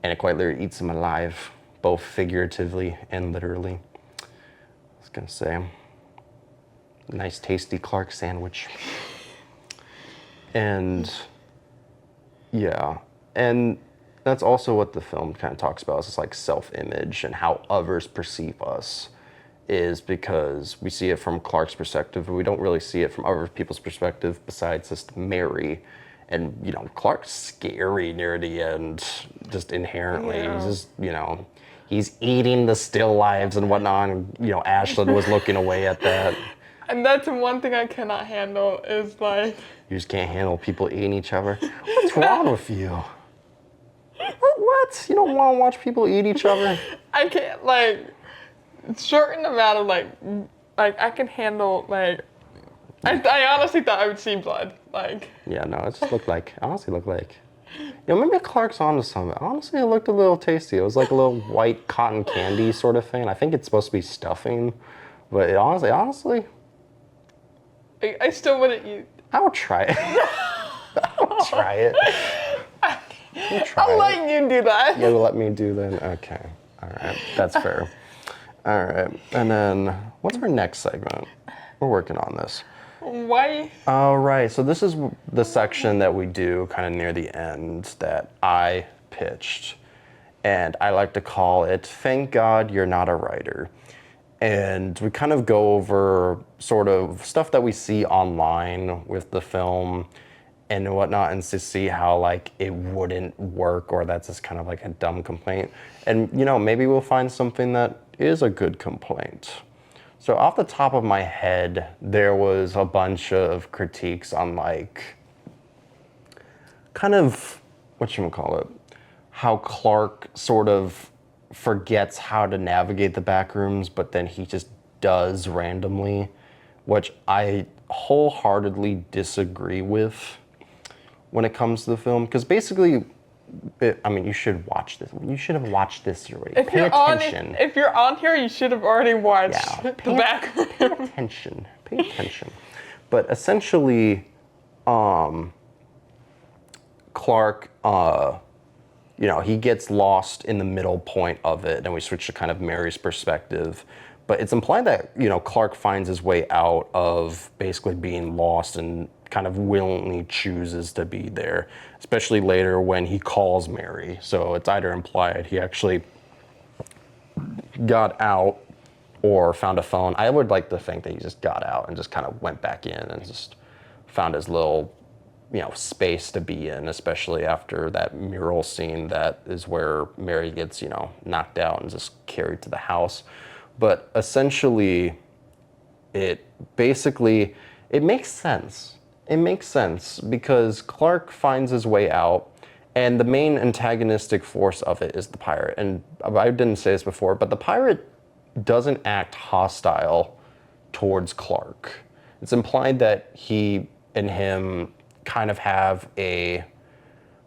And it quite literally eats him alive, both figuratively and literally. I was gonna say, nice tasty Clark sandwich. And yeah, and that's also what the film kind of talks about, is it's like self-image and how others perceive us, is because we see it from Clark's perspective, but we don't really see it from other people's perspective besides just Mary. And, you know, Clark's scary near the end, just inherently. Yeah. He's just, you know, he's eating the still lives and whatnot. And, you know, Ashlyn was looking away at that. And that's one thing I cannot handle is like. You just can't handle people eating each other. What's wrong with you? What? You don't want to watch people eat each other? I can't, like, certain amount of like I can handle, like, I honestly thought I would see blood, like. Yeah, no, it just honestly looked like, you know, maybe Clark's onto something. Honestly, it looked a little tasty. It was like a little white cotton candy sort of thing. I think it's supposed to be stuffing, but it honestly. I still wouldn't eat. I would try it. I would try it. I'll let you do that. You'll let me do that? Okay. All right. That's fair. All right. And then what's our next segment? We're working on this. Why? All right, so this is the section that we do kind of near the end that I pitched. And I like to call it, Thank God You're Not a Writer. And we kind of go over sort of stuff that we see online with the film and whatnot, and to see how like it wouldn't work, or that's just kind of like a dumb complaint. And maybe we'll find something that is a good complaint. So off the top of my head, there was a bunch of critiques on like kind of whatchamacallit, how Clark sort of forgets how to navigate the back rooms, but then he just does randomly, which I wholeheartedly disagree with when it comes to the film. Because basically, you should watch this. You should have watched this already. Pay attention. If you're on here, you should have already watched the back room. Pay attention. Pay attention. But essentially, Clark, he gets lost in the middle point of it, and we switch to kind of Mary's perspective. But it's implied that, Clark finds his way out of basically being lost and kind of willingly chooses to be there, especially later when he calls Mary. So it's either implied he actually got out or found a phone. I would like to think that he just got out and just kind of went back in and just found his little space to be in, especially after that mural scene that is where Mary gets, knocked out and just carried to the house. But essentially, it makes sense. It makes sense because Clark finds his way out, and the main antagonistic force of it is the pirate. And I didn't say this before, but the pirate doesn't act hostile towards Clark. It's implied that he and him kind of have a,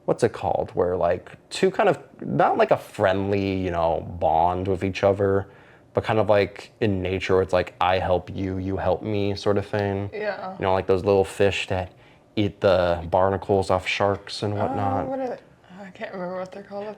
what's it called, where like two kind of, not like a friendly, bond with each other, but kind of like in nature where it's like, I help you, you help me sort of thing. Yeah. Like those little fish that eat the barnacles off sharks and whatnot. I can't remember what they're called.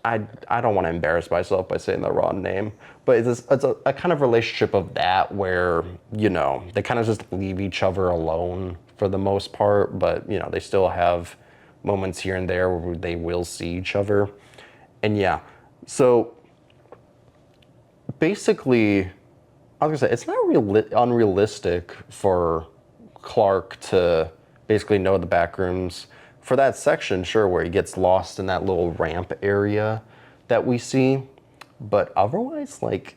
I don't want to embarrass myself by saying the wrong name, but it's a kind of relationship of that where, they kind of just leave each other alone for the most part, but, they still have moments here and there where they will see each other. And yeah, so basically, I was gonna say, it's not unrealistic for Clark to basically know the back rooms. For that section, sure, where he gets lost in that little ramp area that we see, but otherwise, like,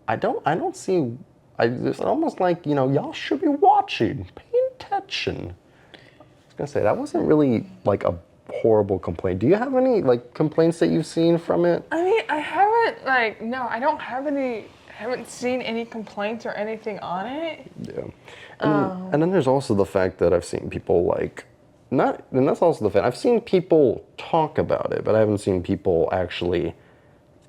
I don't see. It's almost like y'all should be watching, paying attention. I was gonna say that wasn't really like a horrible complaint. Do you have any like complaints that you've seen from it? I mean, I haven't seen any complaints or anything on it. Yeah, and then there's also the fact that I've seen people like. And that's also the fact. I've seen people talk about it, but I haven't seen people actually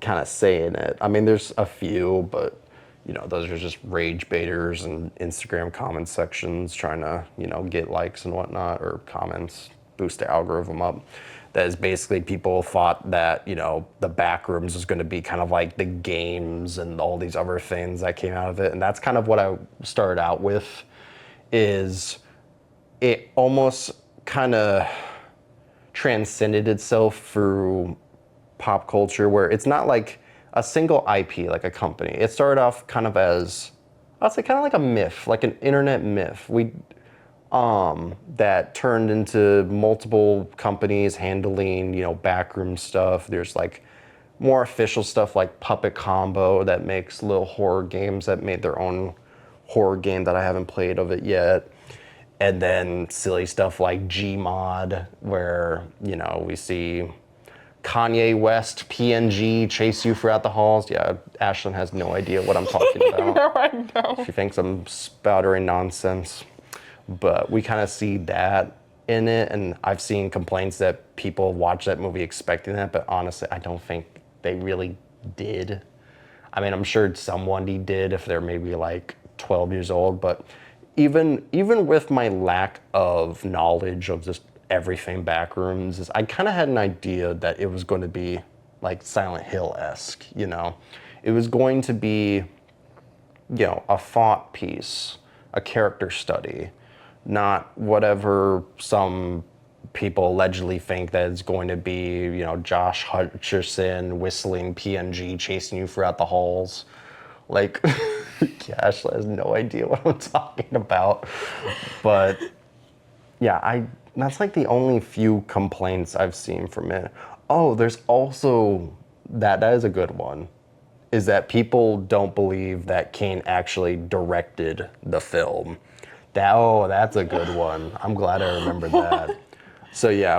kind of saying it. I mean, there's a few, but those are just rage baiters and Instagram comment sections trying to, get likes and whatnot, or comments, boost the algorithm up. That is basically people thought that, the Backrooms was going to be kind of like the games and all these other things that came out of it. And that's kind of what I started out with, is it almost kind of transcended itself through pop culture, where it's not like a single IP, like a company. It started off kind of as, I'd say, kind of like a myth, like an internet myth. That turned into multiple companies handling, backroom stuff. There's like more official stuff like Puppet Combo that makes little horror games that made their own horror game that I haven't played of it yet. And then silly stuff like Gmod, where, we see Kanye West PNG chase you throughout the halls. Yeah, Ashlyn has no idea what I'm talking about. No, I don't. She thinks I'm spouting nonsense. But we kind of see that in it, and I've seen complaints that people watch that movie expecting that, but honestly, I don't think they really did. I mean, I'm sure somebody did if they're maybe like 12 years old, but even with my lack of knowledge of just everything Backrooms, I kind of had an idea that it was going to be like Silent Hill-esque, It was going to be a thought piece, a character study, not whatever some people allegedly think that it's going to be, Josh Hutcherson whistling PNG chasing you throughout the halls. Like, Ashley has no idea what I'm talking about. But yeah, that's like the only few complaints I've seen from it. Oh, there's also that is a good one, is that people don't believe that Kane actually directed the film. That's a good one. I'm glad I remembered that. So yeah,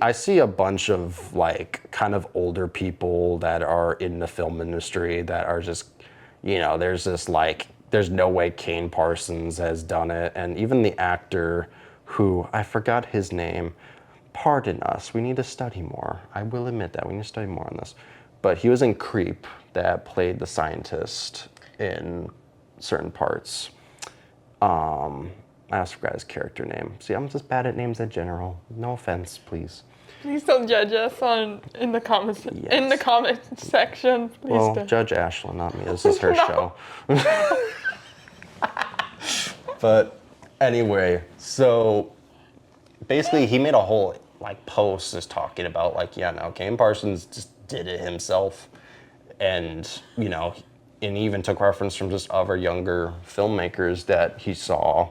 I see a bunch of like kind of older people that are in the film industry that are just, there's this like, there's no way Kane Parsons has done it. And even the actor who, I forgot his name, pardon us, we need to study more. I will admit that, we need to study more on this. But he was in Creep, that played the scientist in certain parts. I also forgot his character name. See, I'm just bad at names in general. No offense, please. Please don't judge us in the comments in the comment section. Please Well, don't. judge Ashlyn, not me. This is her show. But anyway, so basically he made a whole like post just talking about like, Kane Parsons just did it himself. And, and he even took reference from just other younger filmmakers that he saw,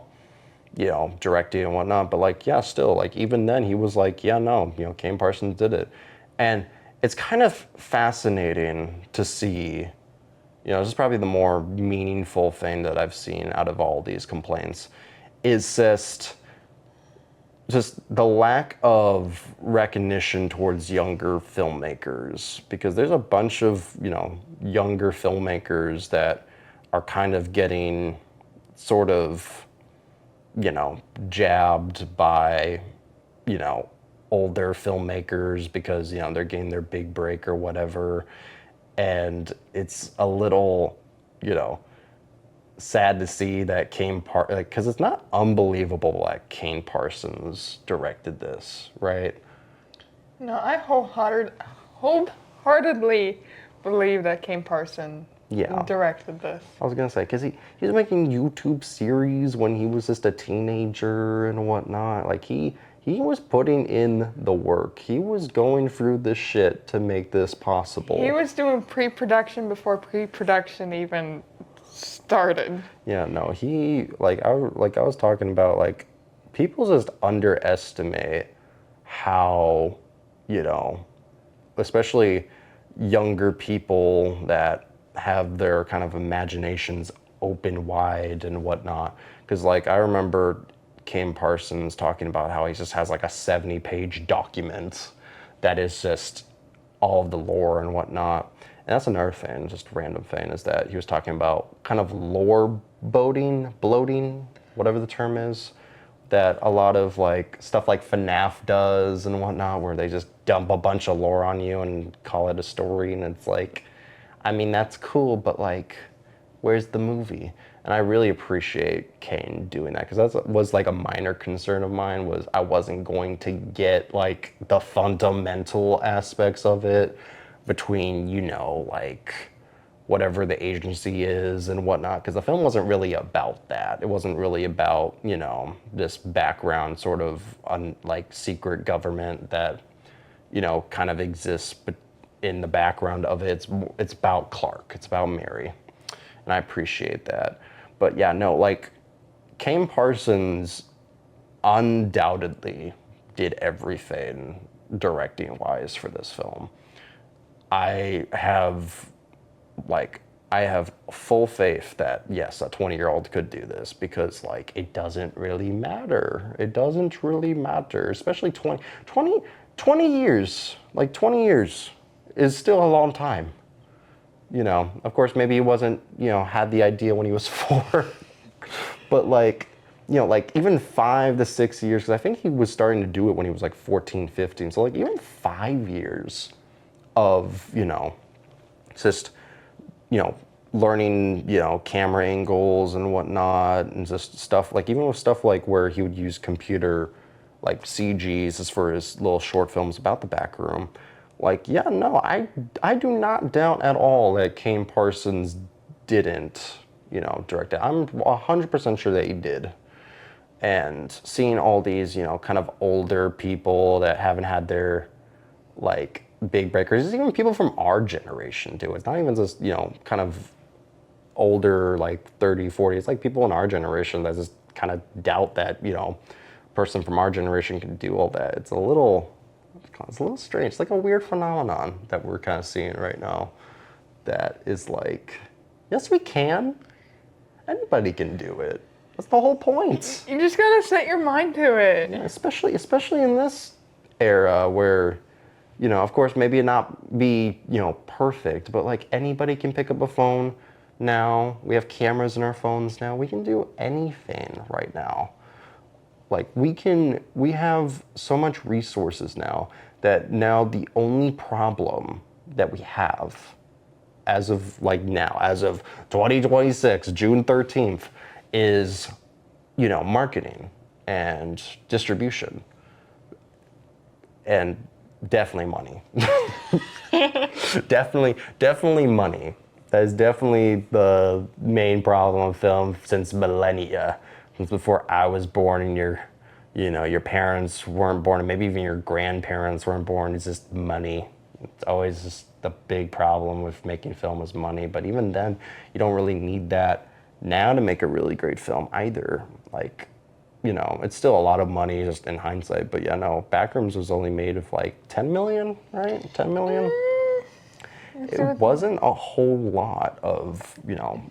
directing and whatnot. But like, still, like even then he was like, Kane Parsons did it. And it's kind of fascinating to see, this is probably the more meaningful thing that I've seen out of all these complaints, is just the lack of recognition towards younger filmmakers, because there's a bunch of, younger filmmakers that are kind of getting sort of, jabbed by, older filmmakers because, they're getting their big break or whatever. And it's a little, sad to see that because it's not unbelievable that Kane Parsons directed this, right? No, I wholeheartedly believe that Kane Parsons directed this. I was gonna say, because he was making YouTube series when he was just a teenager and whatnot. Like he was putting in the work. He was going through the shit to make this possible. He was doing pre-production before pre-production even started. Yeah, no, I was talking about, like, people just underestimate how, especially younger people that have their kind of imaginations open wide and whatnot. Because, like, I remember Kane Parsons talking about how he just has like a 70-page document that is just all of the lore and whatnot. And that's another thing, just a random thing, is that he was talking about kind of lore bloating, whatever the term is, that a lot of like stuff like FNAF does and whatnot, where they just dump a bunch of lore on you and call it a story. And it's like, I mean, that's cool, but like, where's the movie? And I really appreciate Kane doing that, because that was like a minor concern of mine, was I wasn't going to get like the fundamental aspects of it between, like whatever the agency is and whatnot, because the film wasn't really about that. It wasn't really about, this background sort of like secret government that, kind of exists in the background of it. It's about Clark. It's about Mary. And I appreciate that. But yeah, no, like Kane Parsons undoubtedly did everything directing wise for this film. I have full faith that yes, a 20-year-old could do this, because like it doesn't really matter. It doesn't really matter, especially 20 years. Like 20 years is still a long time. Of course, maybe he wasn't, had the idea when he was 4, but like, like even 5 to 6 years, because I think he was starting to do it when he was like 14, 15. So like even 5 years of, just, learning, camera angles and whatnot, and just stuff like, even with stuff like where he would use computer, like CGs as for his little short films about the back room. Like, I do not doubt at all that Kane Parsons didn't, direct it. I'm 100% sure that he did. And seeing all these, kind of older people that haven't had their, like, big breakers, even people from our generation do it. It's not even just, kind of older, like 30, 40. It's like people in our generation that just kind of doubt that, person from our generation can do all that. It's a little strange. It's like a weird phenomenon that we're kind of seeing right now that is like, yes, we can. Anybody can do it. That's the whole point. You just gotta set your mind to it. Yeah, especially in this era where, of course, maybe not be, perfect, but like anybody can pick up a phone now. We have cameras in our phones now. We can do anything right now. Like we have so much resources now that now the only problem that we have as of 2026, June 13th, is, marketing and distribution. And definitely money. definitely money. That is definitely the main problem of film since millennia. Since before I was born and your parents weren't born and maybe even your grandparents weren't born. It's just money. It's always just the big problem with making film is money. But even then, you don't really need that now to make a really great film either. Like, it's still a lot of money just in hindsight. But yeah, no, Backrooms was only made of like 10 million, right? 10 million? It wasn't a whole lot of,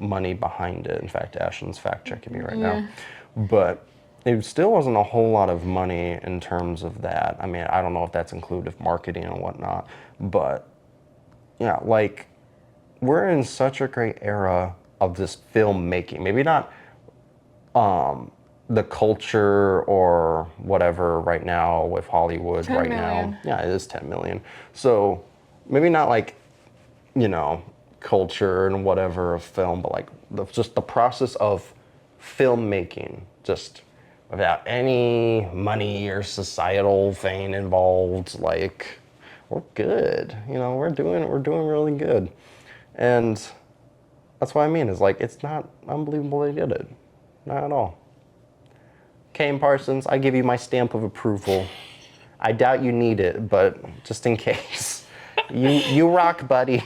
money behind it. In fact, Ashlyn's fact checking me right now. But it still wasn't a whole lot of money in terms of that. I mean, I don't know if that's included marketing and whatnot, but yeah, like we're in such a great era of this filmmaking. Maybe not the culture or whatever right now with Hollywood 10 right million. now. Yeah, it is 10 million. So maybe not like, culture and whatever of film, but like just the process of filmmaking, just without any money or societal thing involved, like we're good. We're doing really good. And that's what I mean, is like it's not unbelievable they did it. Not at all. Kane Parsons, I give you my stamp of approval. I doubt you need it, but just in case. You rock, buddy.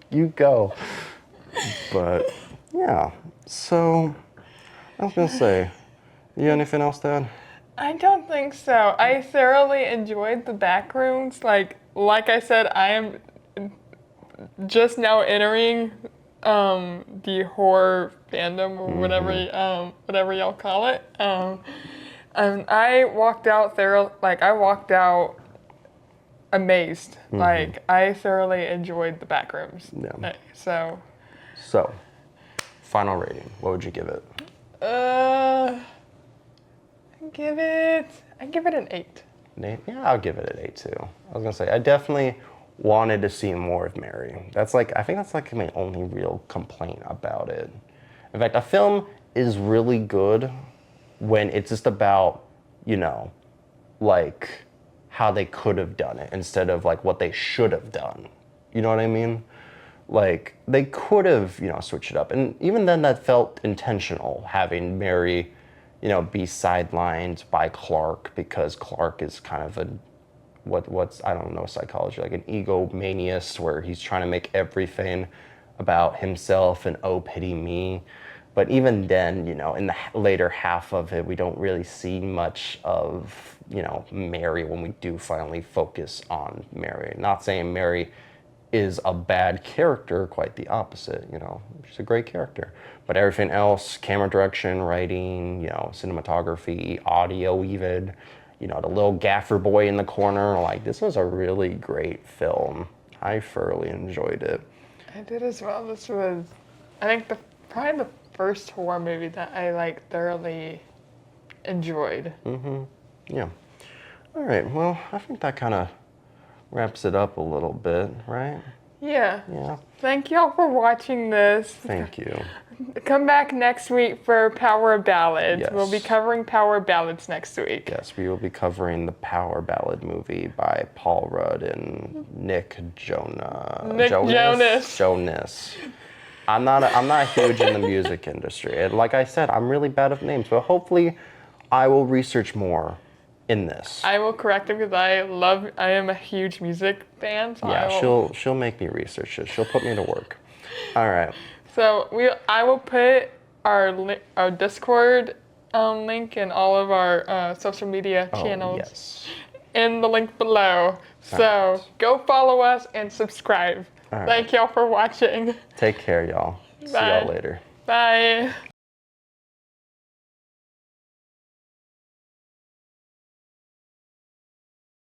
You go. But yeah. So I was gonna say, you got anything else to add? I don't think so. I thoroughly enjoyed the Backrooms. Like I said, I am just now entering the horror fandom or whatever y'all call it. And I walked out amazed. Like I thoroughly enjoyed the Backrooms. Yeah. So final rating. What would you give it? I give it an 8. An 8? Yeah, I'll give it an 8 too. I was gonna say I definitely wanted to see more of Mary. I think that's like my only real complaint about it. In fact, a film is really good when it's just about, like how they could have done it instead of like what they should have done. You know what I mean? Like they could have, switched it up. And even then that felt intentional, having Mary, be sidelined by Clark, because Clark is kind of what's I don't know psychology, like an egomaniac where he's trying to make everything about himself and oh pity me. But even then, in the later half of it, we don't really see much of, Mary when we do finally focus on Mary. Not saying Mary is a bad character, quite the opposite, she's a great character. But everything else, camera direction, writing, cinematography, audio even, the little gaffer boy in the corner, like this was a really great film. I thoroughly enjoyed it. I did as well. This was, I think, probably the first horror movie that I thoroughly enjoyed. Yeah. All right. Well, I think that kind of wraps it up a little bit, right? Yeah. Yeah. Thank y'all for watching this. Thank you. Come back next week for Power Ballads. Yes. We'll be covering Power Ballads next week. Yes, we will be covering the Power Ballad movie by Paul Rudd and Nick Jonas. I'm not huge in the music industry. And like I said, I'm really bad at names, but hopefully I will research more in this. I will correct it because I am a huge music fan. So Yeah, I will, she'll make me research it. She'll put me to work. All right. So I will put our Discord link and all of our social media Oh, channels yes. in the link below. So Alright. go follow us and subscribe. Alright. Thank y'all for watching. Take care, y'all. See Bye. y'all later. Bye.